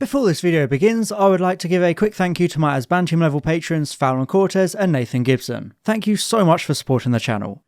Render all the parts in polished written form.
Before this video begins, I would like to give a quick thank you to my Asban Team level patrons Fallon Cortez and Nathan Gibson. Thank you so much for supporting the channel.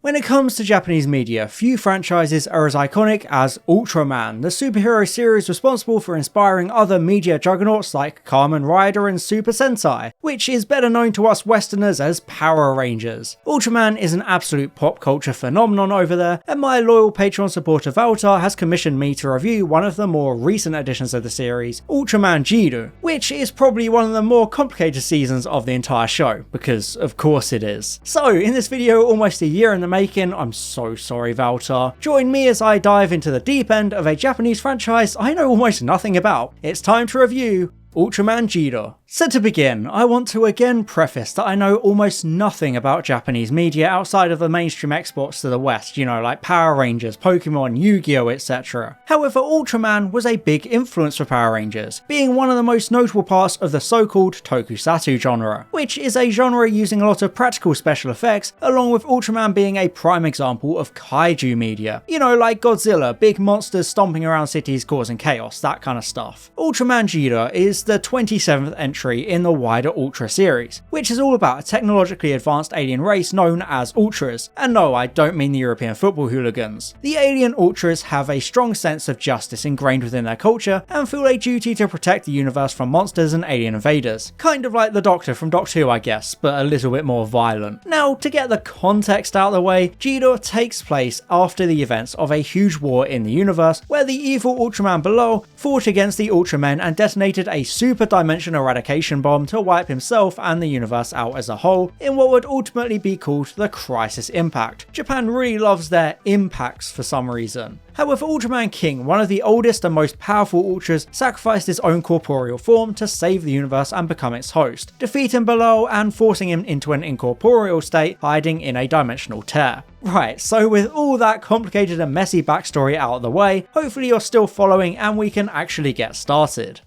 When it comes to Japanese media, few franchises are as iconic as Ultraman, the superhero series responsible for inspiring other media juggernauts like Kamen Rider and Super Sentai, which is better known to us Westerners as Power Rangers. Ultraman is an absolute pop culture phenomenon over there, and my loyal Patreon supporter Valtar has commissioned me to review one of the more recent editions of the series, Ultraman Geed, which is probably one of the more complicated seasons of the entire show, because of course it is. So in this video, almost a year in the making, I'm so sorry Valtar. Join me as I dive into the deep end of a Japanese franchise I know almost nothing about. It's time to review Ultraman Geed. So to begin, I want to again preface that I know almost nothing about Japanese media outside of the mainstream exports to the West, you know, like Power Rangers, Pokemon, Yu-Gi-Oh, etc. However, Ultraman was a big influence for Power Rangers, being one of the most notable parts of the so-called tokusatsu genre, which is a genre using a lot of practical special effects, along with Ultraman being a prime example of kaiju media. You know, like Godzilla, big monsters stomping around cities causing chaos, that kind of stuff. Ultraman Geed is the 27th entry in the wider Ultra series, which is all about a technologically advanced alien race known as Ultras. And no, I don't mean the European football hooligans. The alien Ultras have a strong sense of justice ingrained within their culture and feel a duty to protect the universe from monsters and alien invaders. Kind of like the Doctor from Doctor Who, I guess, but a little bit more violent. Now, to get the context out of the way, Geed takes place after the events of a huge war in the universe where the evil Ultraman below fought against the Ultramen and detonated a super dimension eradication bomb to wipe himself and the universe out as a whole in what would ultimately be called the Crisis Impact. Japan really loves their impacts for some reason. However, Ultraman King, one of the oldest and most powerful Ultras, sacrificed his own corporeal form to save the universe and become its host, defeating Below and forcing him into an incorporeal state, hiding in a dimensional tear. Right, so with all that complicated and messy backstory out of the way, hopefully you're still following and we can actually get started.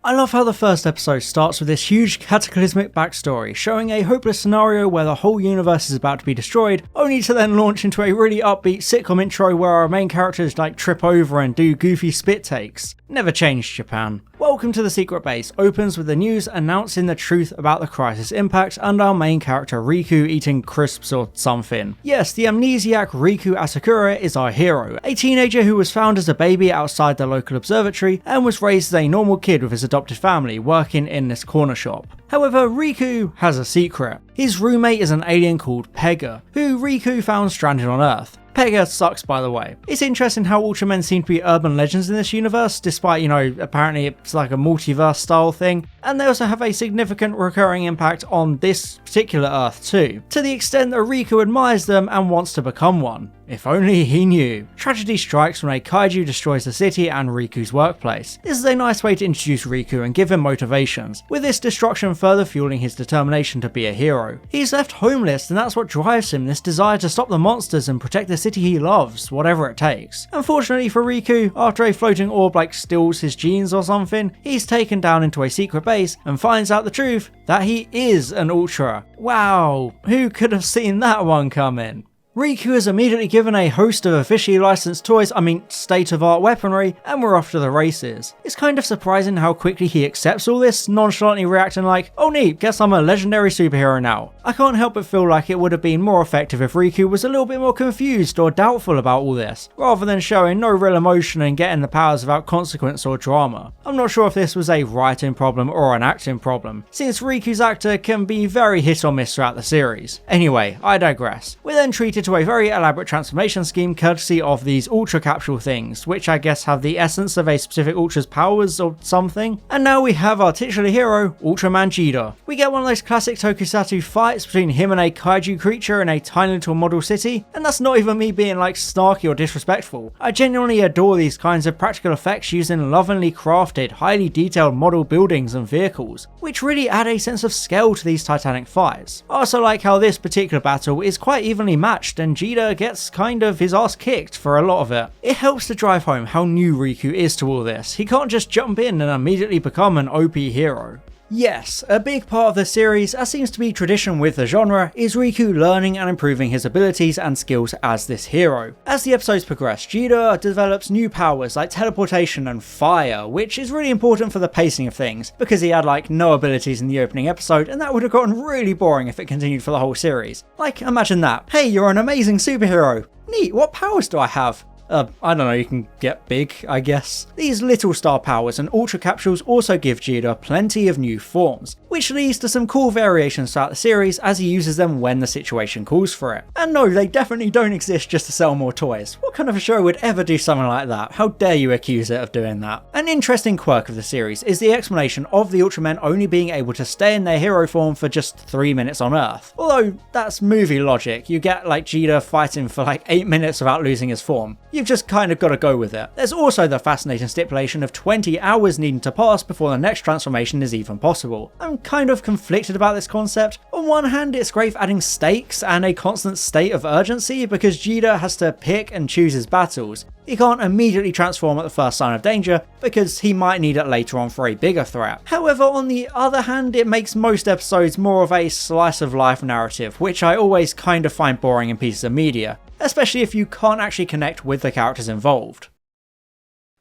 I love how the first episode starts with this huge cataclysmic backstory, showing a hopeless scenario where the whole universe is about to be destroyed, only to then launch into a really upbeat sitcom intro where our main characters like trip over and do goofy spit takes. Never changed, Japan. Welcome to the Secret Base opens with the news announcing the truth about the Crisis Impact and our main character Riku eating crisps or something. Yes, the amnesiac Riku Asakura is our hero, a teenager who was found as a baby outside the local observatory and was raised as a normal kid with his adopted family working in this corner shop. However, Riku has a secret. His roommate is an alien called Pega, who Riku found stranded on Earth. Pega sucks, by the way. It's interesting how Ultramen seem to be urban legends in this universe, despite, you know, apparently it's like a multiverse style thing, and they also have a significant recurring impact on this particular Earth too, to the extent that Riku admires them and wants to become one. If only he knew. Tragedy strikes when a kaiju destroys the city and Riku's workplace. This is a nice way to introduce Riku and give him motivations, with this destruction further fueling his determination to be a hero. He's left homeless and that's what drives him, this desire to stop the monsters and protect the city he loves, whatever it takes. Unfortunately for Riku, after a floating orb like steals his genes or something, he's taken down into a secret base and finds out the truth that he is an Ultra. Wow, who could have seen that one coming? Riku is immediately given a host of officially licensed toys, state-of-art weaponry, and we're off to the races. It's kind of surprising how quickly he accepts all this, nonchalantly reacting like, oh neat, guess I'm a legendary superhero now. I can't help but feel like it would have been more effective if Riku was a little bit more confused or doubtful about all this, rather than showing no real emotion and getting the powers without consequence or drama. I'm not sure if this was a writing problem or an acting problem, since Riku's actor can be very hit or miss throughout the series. Anyway, I digress. We're then treated to a very elaborate transformation scheme courtesy of these Ultra capsule things, which I guess have the essence of a specific Ultra's powers or something. And now we have our titular hero, Ultraman Geed. We get one of those classic tokusatsu fights between him and a kaiju creature in a tiny little model city, and that's not even me being like snarky or disrespectful. I genuinely adore these kinds of practical effects used in lovingly crafted, highly detailed model buildings and vehicles, which really add a sense of scale to these titanic fights. I also like how this particular battle is quite evenly matched and Geed gets kind of his ass kicked for a lot of it. It helps to drive home how new Riku is to all this. He can't just jump in and immediately become an OP hero. Yes, a big part of the series, as seems to be tradition with the genre, is Riku learning and improving his abilities and skills as this hero. As the episodes progress, Geeda develops new powers like teleportation and fire, which is really important for the pacing of things, because he had like no abilities in the opening episode, and that would have gotten really boring if it continued for the whole series. Like, imagine that. Hey, you're an amazing superhero. Neat, what powers do I have? I don't know, you can get big, I guess. These little star powers and ultra capsules also give Geeda plenty of new forms, which leads to some cool variations throughout the series as he uses them when the situation calls for it. And no, they definitely don't exist just to sell more toys. What kind of a show would ever do something like that? How dare you accuse it of doing that? An interesting quirk of the series is the explanation of the Ultramen only being able to stay in their hero form for just 3 minutes on Earth. Although, that's movie logic. You get like Geeda fighting for like 8 minutes without losing his form. You've just kind of got to go with it. There's also the fascinating stipulation of 20 hours needing to pass before the next transformation is even possible. I'm kind of conflicted about this concept. On one hand, it's great for adding stakes and a constant state of urgency because Geeda has to pick and choose his battles. He can't immediately transform at the first sign of danger because he might need it later on for a bigger threat. However, on the other hand, it makes most episodes more of a slice of life narrative, which I always kind of find boring in pieces of media, especially if you can't actually connect with the characters involved.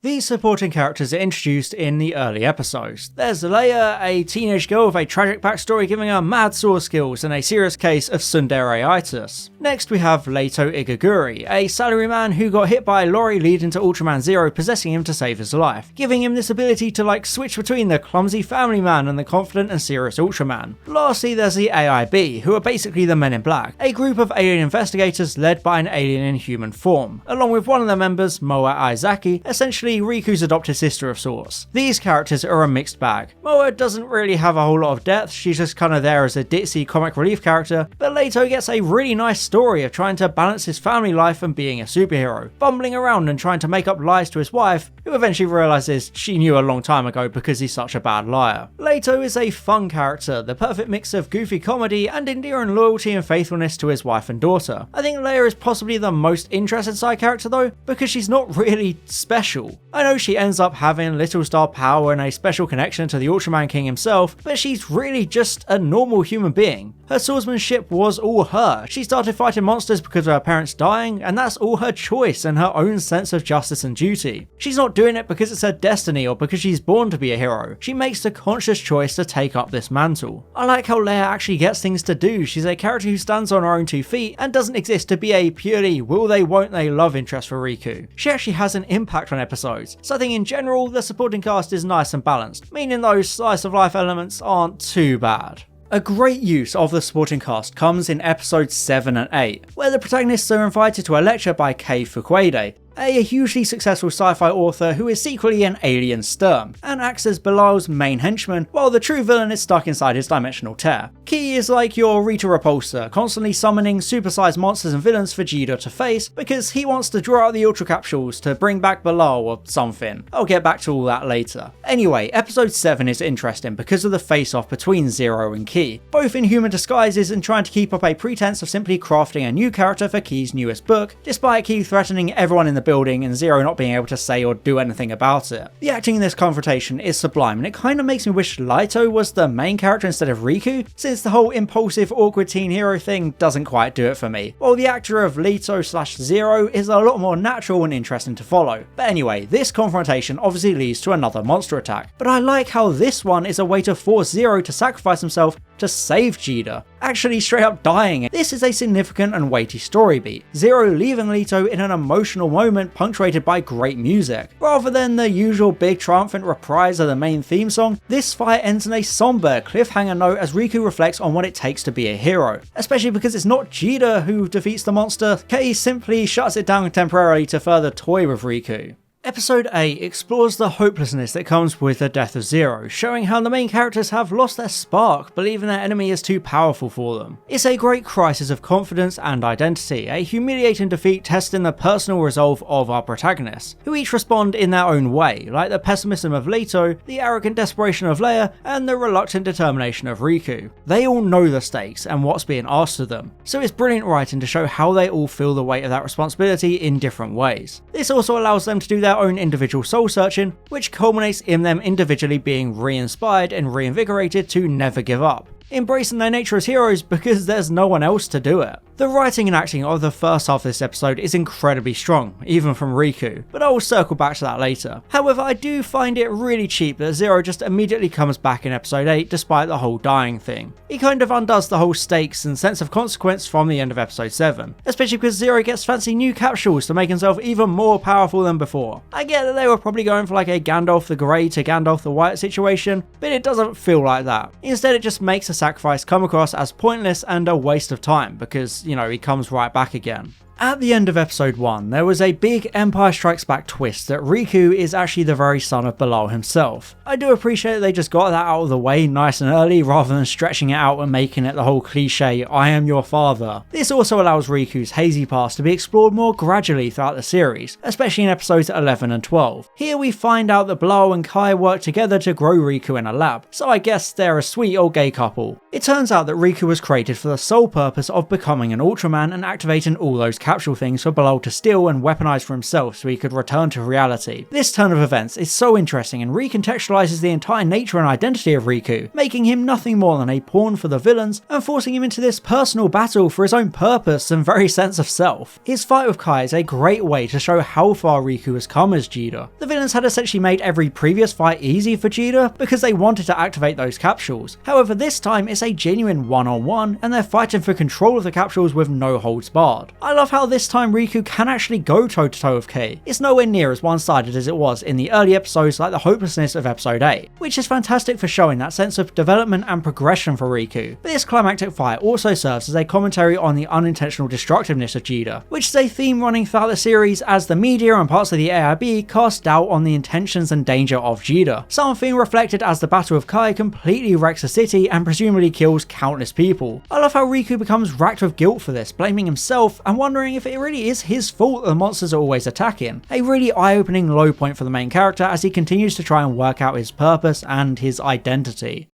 These supporting characters are introduced in the early episodes. There's Leia, a teenage girl with a tragic backstory giving her mad sword skills and a serious case of tsundere-itis. Next we have Leto Igaguri, a salaryman who got hit by a lorry leading to Ultraman Zero possessing him to save his life, giving him this ability to like switch between the clumsy family man and the confident and serious Ultraman. Lastly there's the AIB, who are basically the Men in Black, a group of alien investigators led by an alien in human form, along with one of their members, Moa Aizaki, essentially Riku's adopted sister of sorts. These characters are a mixed bag. Moa doesn't really have a whole lot of depth, she's just kind of there as a ditzy comic relief character, but Leto gets a really nice story of trying to balance his family life and being a superhero, bumbling around and trying to make up lies to his wife, who eventually realises she knew a long time ago because he's such a bad liar. Leto is a fun character, the perfect mix of goofy comedy and endearing loyalty and faithfulness to his wife and daughter. I think Leia is possibly the most interesting side character though, because she's not really special. I know she ends up having little star power and a special connection to the Ultraman King himself, but she's really just a normal human being. Her swordsmanship was all her. She started fighting monsters because of her parents dying, and that's all her choice and her own sense of justice and duty. She's not doing it because it's her destiny or because she's born to be a hero. She makes the conscious choice to take up this mantle. I like how Leia actually gets things to do. She's a character who stands on her own 2 feet and doesn't exist to be a purely will they won't they love interest for Riku. She actually has an impact on episodes, so I think in general the supporting cast is nice and balanced, meaning those slice of life elements aren't too bad. A great use of the supporting cast comes in episodes 7 and 8, where the protagonists are invited to a lecture by Kei Fukuede, a hugely successful sci-fi author who is secretly an alien sturm, and acts as Bilal's main henchman, while the true villain is stuck inside his dimensional tear. Key is like your Rita Repulsa, constantly summoning supersized monsters and villains for Geeda to face, because he wants to draw out the Ultra Capsules to bring back Bilal or something. I'll get back to all that later. Anyway, episode 7 is interesting because of the face-off between Zero and Key, both in human disguises and trying to keep up a pretense of simply crafting a new character for Key's newest book, despite Key threatening everyone in the building and Zero not being able to say or do anything about it. The acting in this confrontation is sublime, and it kind of makes me wish Leto was the main character instead of Riku, since the whole impulsive awkward teen hero thing doesn't quite do it for me, while the actor of Leto/Zero is a lot more natural and interesting to follow. But anyway, this confrontation obviously leads to another monster attack, but I like how this one is a way to force Zero to sacrifice himself to save Geeda, actually straight up dying. This is a significant and weighty story beat, Zero leaving Leto in an emotional moment punctuated by great music. Rather than the usual big triumphant reprise of the main theme song, this fight ends in a somber cliffhanger note as Riku reflects on what it takes to be a hero, especially because it's not Geeda who defeats the monster. Kei simply shuts it down temporarily to further toy with Riku. Episode 8 explores the hopelessness that comes with the death of Zero, showing how the main characters have lost their spark, believing their enemy is too powerful for them. It's a great crisis of confidence and identity, a humiliating defeat testing the personal resolve of our protagonists, who each respond in their own way, like the pessimism of Leto, the arrogant desperation of Leia, and the reluctant determination of Riku. They all know the stakes and what's being asked of them, so it's brilliant writing to show how they all feel the weight of that responsibility in different ways. This also allows them to do their their own individual soul searching, which culminates in them individually being re-inspired and reinvigorated to never give up, embracing their nature as heroes because there's no one else to do it. The writing and acting of the first half of this episode is incredibly strong, even from Riku, but I will circle back to that later. However, I do find it really cheap that Zero just immediately comes back in episode 8 despite the whole dying thing. He kind of undoes the whole stakes and sense of consequence from the end of episode 7, especially because Zero gets fancy new capsules to make himself even more powerful than before. I get that they were probably going for like a Gandalf the Grey to Gandalf the White situation, but it doesn't feel like that. Instead, it just makes the sacrifice come across as pointless and a waste of time because, he comes right back again. At the end of episode 1, there was a big Empire Strikes Back twist that Riku is actually the very son of Bilal himself. I do appreciate that they just got that out of the way nice and early rather than stretching it out and making it the whole cliche, I am your father. This also allows Riku's hazy past to be explored more gradually throughout the series, especially in episodes 11 and 12. Here we find out that Bilal and Kai work together to grow Riku in a lab, so I guess they're a sweet old gay couple. It turns out that Riku was created for the sole purpose of becoming an Ultraman and activating all those capsule things for Bilal to steal and weaponize for himself so he could return to reality. This turn of events is so interesting and recontextualizes the entire nature and identity of Riku, making him nothing more than a pawn for the villains and forcing him into this personal battle for his own purpose and very sense of self. His fight with Kai is a great way to show how far Riku has come as Geeda. The villains had essentially made every previous fight easy for Geeda because they wanted to activate those capsules. However, this time it's a genuine one-on-one and they're fighting for control of the capsules with no holds barred. I love how this time Riku can actually go toe-to-toe with Kei. It's nowhere near as one-sided as it was in the early episodes like the hopelessness of episode 8, which is fantastic for showing that sense of development and progression for Riku. But this climactic fight also serves as a commentary on the unintentional destructiveness of Geeda, which is a theme running throughout the series as the media and parts of the AIB cast doubt on the intentions and danger of Geeda, something reflected as the battle with Kai completely wrecks the city and presumably kills countless people. I love how Riku becomes racked with guilt for this, blaming himself and wondering if it really is his fault that the monsters are always attacking. A really eye-opening low point for the main character as he continues to try and work out his purpose and his identity.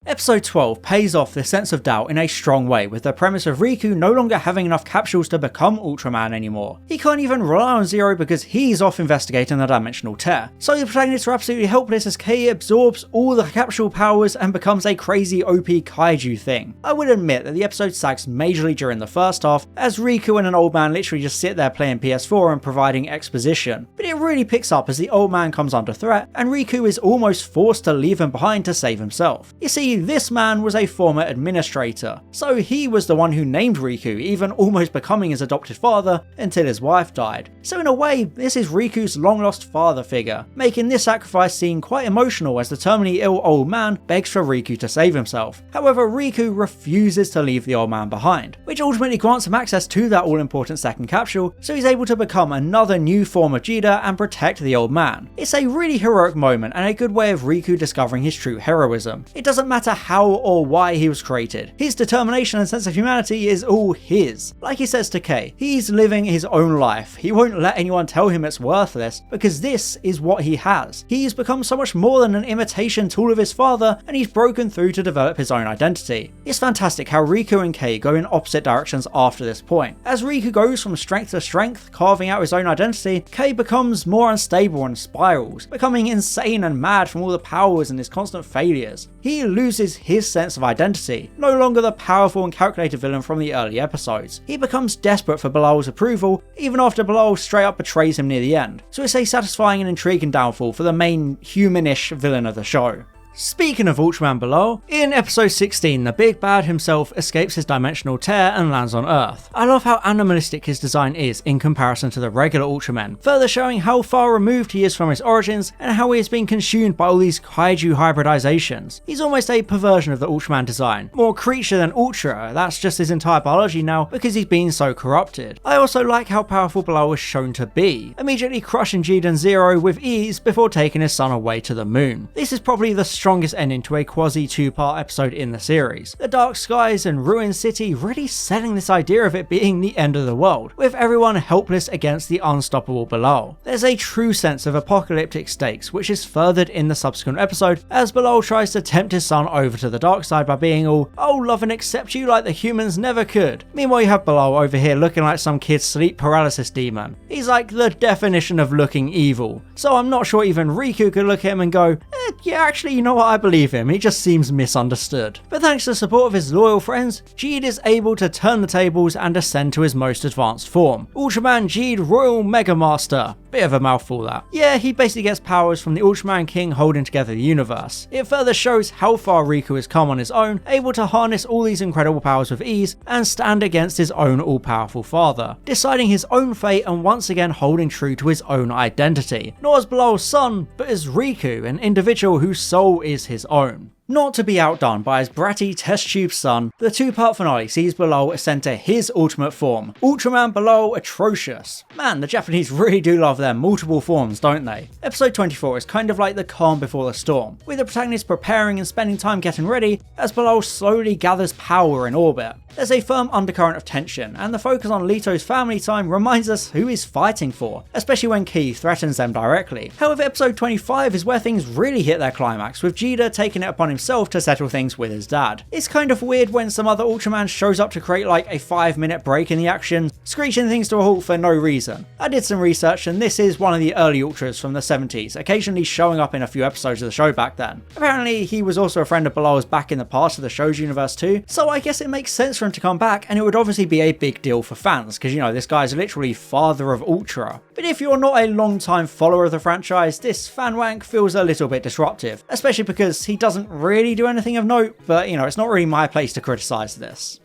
Episode 12 pays off this sense of doubt in a strong way with the premise of Riku no longer having enough capsules to become Ultraman anymore. He can't even rely on Zero because he's off investigating the dimensional tear. So the protagonists are absolutely helpless as Kei absorbs all the capsule powers and becomes a crazy OP kaiju thing. I would admit that the episode sags majorly during the first half as Riku and an old man literally just sit there playing PS4 and providing exposition, but it really picks up as the old man comes under threat and Riku is almost forced to leave him behind to save himself. You see, this man was a former administrator, so he was the one who named Riku, even almost becoming his adopted father until his wife died. So in a way, this is Riku's long lost father figure, making this sacrifice seem quite emotional as the terminally ill old man begs for Riku to save himself. However, Riku refuses to leave the old man behind, which ultimately grants him access to that all important second capsule, so he's able to become another new form of Geeda and protect the old man. It's a really heroic moment and a good way of Riku discovering his true heroism. It doesn't matter how or why he was created. His determination and sense of humanity is all his. Like he says to Kei, he's living his own life. He won't let anyone tell him it's worthless because this is what he has. He's become so much more than an imitation tool of his father and he's broken through to develop his own identity. It's fantastic how Riku and Kei go in opposite directions after this point. As Riku goes from strength to strength, carving out his own identity, Kei becomes more unstable and spirals, becoming insane and mad from all the powers and his constant failures. He loses his sense of identity, no longer the powerful and calculated villain from the early episodes. He becomes desperate for Bilal's approval, even after Bilal straight up betrays him near the end. So it's a satisfying and intriguing downfall for the main humanish villain of the show. Speaking of Ultraman Bilal, in episode 16 the big bad himself escapes his dimensional tear and lands on Earth. I love how animalistic his design is in comparison to the regular Ultramen, further showing how far removed he is from his origins and how he has been consumed by all these kaiju hybridizations. He's almost a perversion of the Ultraman design, more creature than Ultra, that's just his entire biology now because he's been so corrupted. I also like how powerful Bilal was shown to be, immediately crushing Geed and Zero with ease before taking his son away to the moon. This is probably the strongest ending to a quasi two-part episode in the series. The dark skies and ruined city really selling this idea of it being the end of the world, with everyone helpless against the unstoppable Bilal. There's a true sense of apocalyptic stakes, which is furthered in the subsequent episode as Bilal tries to tempt his son over to the dark side by being all, "Oh, love and accept you like the humans never could." Meanwhile, you have Bilal over here looking like some kid's sleep paralysis demon. He's like the definition of looking evil, so I'm not sure even Riku could look at him and go, yeah, actually, you know what, I believe him, he just seems misunderstood. But thanks to the support of his loyal friends, Geed is able to turn the tables and ascend to his most advanced form, Ultraman Geed Royal Mega Master. Bit of a mouthful that. Yeah, he basically gets powers from the Ultraman King holding together the universe. It further shows how far Riku has come on his own, able to harness all these incredible powers with ease and stand against his own all-powerful father, deciding his own fate and once again holding true to his own identity, not as Bilal's son, but as Riku, an individual whose soul is his own. Not to be outdone by his bratty test tube son, the two-part finale sees Bilal ascend to his ultimate form, Ultraman Bilal Atrocious. Man, the Japanese really do love their multiple forms, don't they? Episode 24 is kind of like the calm before the storm, with the protagonist preparing and spending time getting ready as Bilal slowly gathers power in orbit. There's a firm undercurrent of tension, and the focus on Lito's family time reminds us who he's fighting for, especially when Key threatens them directly. However, episode 25 is where things really hit their climax, with Geeda taking it upon himself to settle things with his dad. It's kind of weird when some other Ultraman shows up to create like a 5-minute break in the action, screeching things to a halt for no reason. I did some research and this is one of the early Ultras from the 70s, occasionally showing up in a few episodes of the show back then. Apparently he was also a friend of Bilal's back in the past of the show's universe too, so I guess it makes sense for him to come back, and it would obviously be a big deal for fans, because you know, this guy's literally father of Ultra. But if you're not a long-time follower of the franchise, this fan wank feels a little bit disruptive, especially because he doesn't really do anything of note, but you know, it's not really my place to criticize this.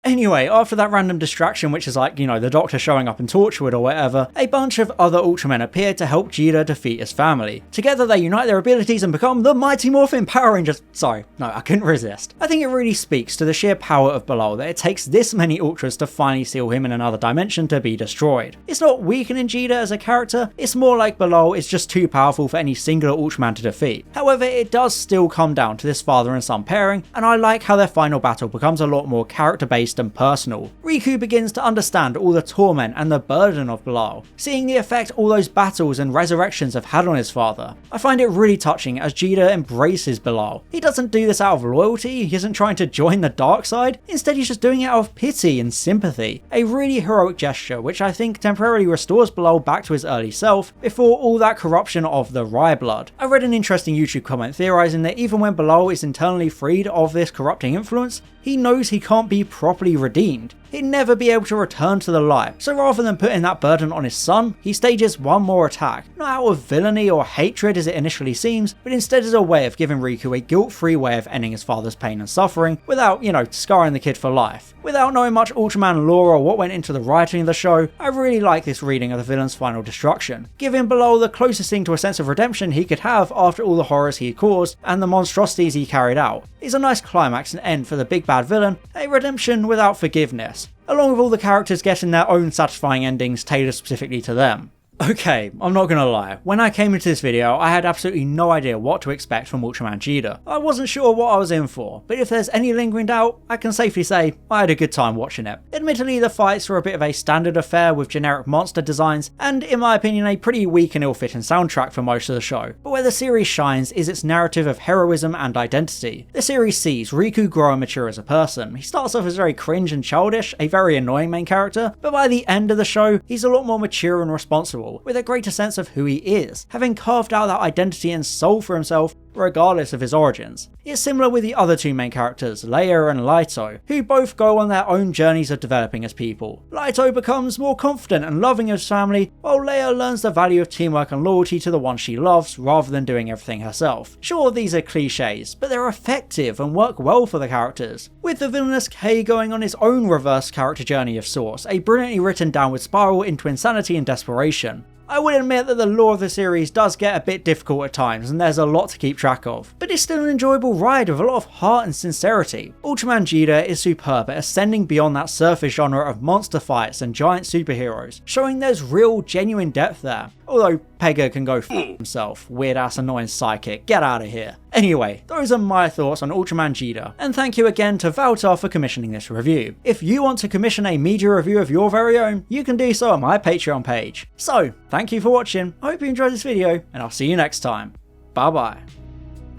Anyway, after that random distraction, which is like, you know, the Doctor showing up in Torchwood or whatever, a bunch of other Ultramen appear to help Geeda defeat his family. Together they unite their abilities and become the Mighty Morphin Power Rangers. Sorry, no, I couldn't resist. I think it really speaks to the sheer power of Bilal that it takes this many Ultras to finally seal him in another dimension to be destroyed. It's not weakening Geeda as a character, it's more like Bilal is just too powerful for any singular Ultraman to defeat. However, it does still come down to this father and son pairing, and I like how their final battle becomes a lot more character-based and personal. Riku begins to understand all the torment and the burden of Bilal, seeing the effect all those battles and resurrections have had on his father. I find it really touching as Geeda embraces Bilal. He doesn't do this out of loyalty, he isn't trying to join the dark side, instead he's just doing it out of pity and sympathy. A really heroic gesture which I think temporarily restores Bilal back to his early self before all that corruption of the Rye blood. I read an interesting YouTube comment theorizing that even when Bilal is internally freed of this corrupting influence, he knows he can't be properly redeemed. He'd never be able to return to the light, so rather than putting that burden on his son, he stages one more attack, not out of villainy or hatred as it initially seems, but instead as a way of giving Riku a guilt-free way of ending his father's pain and suffering, without, you know, scarring the kid for life. Without knowing much Ultraman lore or what went into the writing of the show, I really like this reading of the villain's final destruction, giving Bilal the closest thing to a sense of redemption he could have after all the horrors he caused and the monstrosities he carried out. It's a nice climax and end for the big bad villain, a redemption without forgiveness, along with all the characters getting their own satisfying endings tailored specifically to them. Okay, I'm not gonna lie, when I came into this video I had absolutely no idea what to expect from Ultraman Geeda. I wasn't sure what I was in for, but if there's any lingering doubt, I can safely say I had a good time watching it. Admittedly, the fights were a bit of a standard affair with generic monster designs, and in my opinion a pretty weak and ill-fitting soundtrack for most of the show. But where the series shines is its narrative of heroism and identity. The series sees Riku grow and mature as a person. He starts off as very cringe and childish, a very annoying main character, but by the end of the show, he's a lot more mature and responsible, with a greater sense of who he is, having carved out that identity and soul for himself regardless of his origins. It's similar with the other two main characters, Leia and Lito, who both go on their own journeys of developing as people. Lito becomes more confident and loving of his family, while Leia learns the value of teamwork and loyalty to the one she loves rather than doing everything herself. Sure, these are cliches, but they're effective and work well for the characters, with the villainous Kay going on his own reverse character journey of sorts, a brilliantly written downward spiral into insanity and desperation. I will admit that the lore of the series does get a bit difficult at times and there's a lot to keep track of, but it's still an enjoyable ride with a lot of heart and sincerity. Ultraman Geed is superb at ascending beyond that surface genre of monster fights and giant superheroes, showing there's real genuine depth there. Although Pega can go f himself, weird ass annoying psychic, get out of here. Anyway, those are my thoughts on Ultraman Geed, and thank you again to Valtar for commissioning this review. If you want to commission a media review of your very own, you can do so on my Patreon page. So, thank you for watching, I hope you enjoyed this video, and I'll see you next time. Bye bye.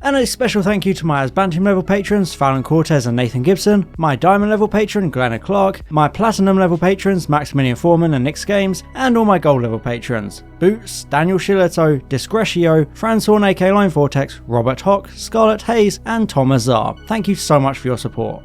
And a special thank you to my Asbantium level patrons Fallon Cortez and Nathan Gibson, my Diamond level patron Glenna Clark, my Platinum level patrons Maximilian Foreman and Nick's Games, and all my Gold level patrons Boots, Daniel Shiletto, Discretio, Franz Horn aka Line Vortex, Robert Hock, Scarlett Hayes, and Tom Azar. Thank you so much for your support.